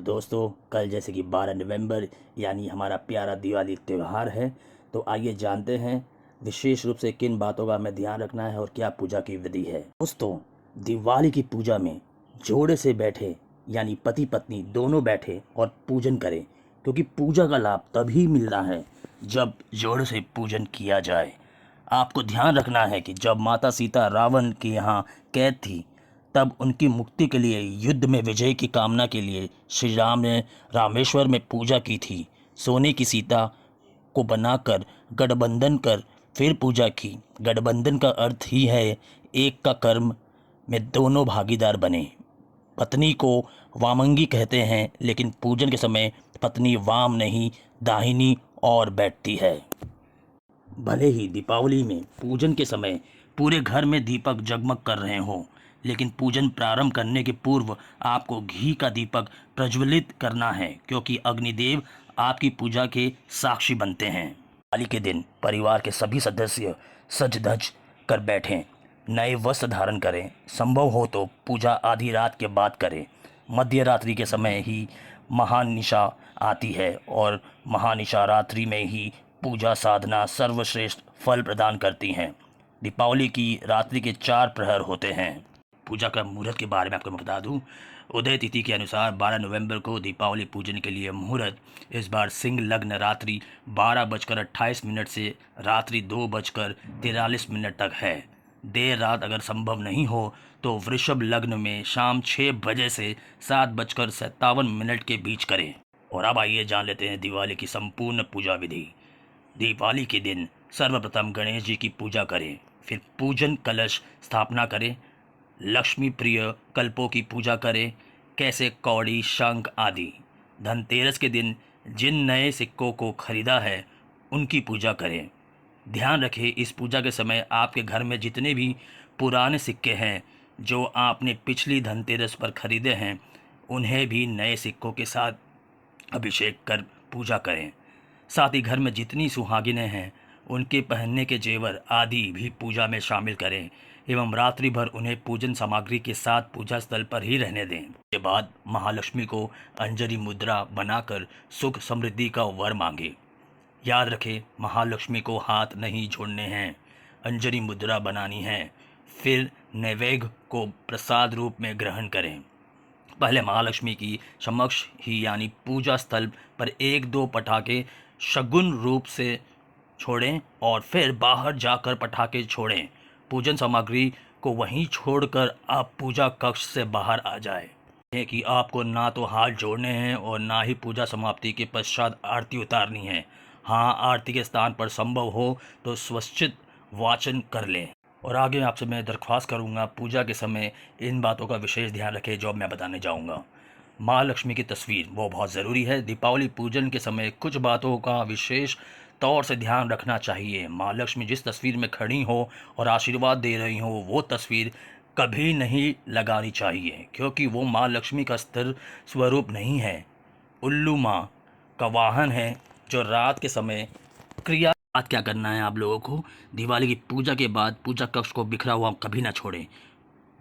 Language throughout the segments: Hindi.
दोस्तों, कल जैसे कि 12 नवंबर यानी हमारा प्यारा दिवाली त्यौहार है। तो आइए जानते हैं विशेष रूप से किन बातों का हमें ध्यान रखना है और क्या पूजा की विधि है। दोस्तों, दिवाली की पूजा में जोड़े से बैठे यानी पति पत्नी दोनों बैठे और पूजन करें, क्योंकि पूजा का लाभ तभी मिलता है जब जोड़े से पूजन किया जाए। आपको ध्यान रखना है कि जब माता सीता रावण के यहाँ कैद थी, तब उनकी मुक्ति के लिए युद्ध में विजय की कामना के लिए श्री राम ने रामेश्वर में पूजा की थी। सोने की सीता को बनाकर गठबंधन कर फिर पूजा की। गठबंधन का अर्थ ही है एक का कर्म में दोनों भागीदार बने। पत्नी को वामंगी कहते हैं, लेकिन पूजन के समय पत्नी वाम नहीं दाहिनी और बैठती है। भले ही दीपावली में पूजन के समय पूरे घर में दीपक जगमग कर रहे हों, लेकिन पूजन प्रारंभ करने के पूर्व आपको घी का दीपक प्रज्वलित करना है, क्योंकि अग्निदेव आपकी पूजा के साक्षी बनते हैं। दिवाली के दिन परिवार के सभी सदस्य सज धज कर बैठें, नए वस्त्र धारण करें। संभव हो तो पूजा आधी रात के बाद करें। मध्य रात्रि के समय ही महानिशा आती है और महानिशा रात्रि में ही पूजा साधना सर्वश्रेष्ठ फल प्रदान करती हैं। दीपावली की रात्रि के 4 प्रहर होते हैं। पूजा का मुहूर्त के बारे में आपको मैं बता दूं, उदय तिथि के अनुसार 12 नवंबर को दीपावली पूजन के लिए मुहूर्त इस बार सिंह लग्न रात्रि 12:28 से रात्रि 2:43 तक है। देर रात अगर संभव नहीं हो तो वृषभ लग्न में शाम 6 बजे से 7:57 के बीच करें। और अब आइए जान लेते हैं दिवाली की संपूर्ण पूजा विधि। दीपावली के दिन सर्वप्रथम गणेश जी की पूजा करें, फिर पूजन कलश स्थापना करें, लक्ष्मी प्रिय कल्पों की पूजा करें, कैसे कौड़ी शंख आदि। धनतेरस के दिन जिन नए सिक्कों को खरीदा है उनकी पूजा करें। ध्यान रखें, इस पूजा के समय आपके घर में जितने भी पुराने सिक्के हैं जो आपने पिछली धनतेरस पर खरीदे हैं, उन्हें भी नए सिक्कों के साथ अभिषेक कर पूजा करें। साथ ही घर में जितनी सुहागिनें हैं उनके पहनने के जेवर आदि भी पूजा में शामिल करें एवं रात्रि भर उन्हें पूजन सामग्री के साथ पूजा स्थल पर ही रहने दें। के बाद महालक्ष्मी को अंजलि मुद्रा बनाकर सुख समृद्धि का वर मांगे। याद रखें, महालक्ष्मी को हाथ नहीं जोड़ने हैं, अंजलि मुद्रा बनानी है। फिर नैवेद्य को प्रसाद रूप में ग्रहण करें। पहले महालक्ष्मी की समक्ष ही यानी पूजा स्थल पर 1-2 पटाखे शगुन रूप से छोड़ें और फिर बाहर जाकर पटाखे छोड़ें। पूजन सामग्री को वहीं छोड़कर आप पूजा कक्ष से बाहर आ जाए। है कि आपको ना तो हाथ जोड़ने हैं और ना ही पूजा समाप्ति के पश्चात आरती उतारनी है। हाँ, आरती के स्थान पर संभव हो तो स्वच्छित वाचन कर लें। और आगे आपसे मैं दरख्वास्त करूंगा, पूजा के समय इन बातों का विशेष ध्यान रखें जो मैं बताने जाऊंगा। महालक्ष्मी की तस्वीर वो बहुत ज़रूरी है। दीपावली पूजन के समय कुछ बातों का विशेष तौर से ध्यान रखना चाहिए। महालक्ष्मी जिस तस्वीर में खड़ी हो और आशीर्वाद दे रही हो, वो तस्वीर कभी नहीं लगानी चाहिए, क्योंकि वो माँ लक्ष्मी का स्थिर स्वरूप नहीं है। उल्लू माँ का वाहन है जो रात के समय क्रिया। बात क्या करना है आप लोगों को, दिवाली की पूजा के बाद पूजा कक्ष को बिखरा हुआ कभी ना छोड़ें।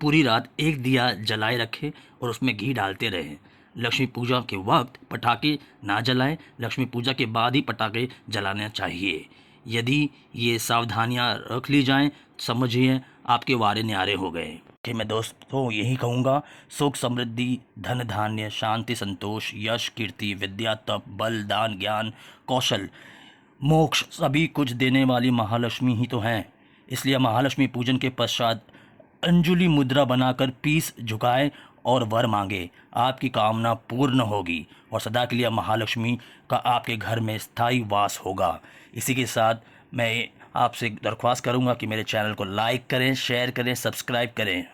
पूरी रात एक दिया जलाए रखें और उसमें घी डालते रहें। लक्ष्मी पूजा के वक्त पटाखे ना जलाएं, लक्ष्मी पूजा के बाद ही पटाखे जलाना चाहिए। यदि ये सावधानियां रख ली जाएं, समझिए आपके वारे न्यारे हो गए। कि मैं दोस्तों यही कहूँगा, सुख समृद्धि धन धान्य शांति संतोष यश कीर्ति विद्या तप बल दान ज्ञान कौशल मोक्ष सभी कुछ देने वाली महालक्ष्मी ही तो हैं। इसलिए महालक्ष्मी पूजन के पश्चात अंजलि मुद्रा बनाकर पीस झुकाए और वर मांगे। आपकी कामना पूर्ण होगी और सदा के लिए महालक्ष्मी का आपके घर में स्थायी वास होगा। इसी के साथ मैं आपसे दरख्वास्त करूंगा कि मेरे चैनल को लाइक करें, शेयर करें, सब्सक्राइब करें।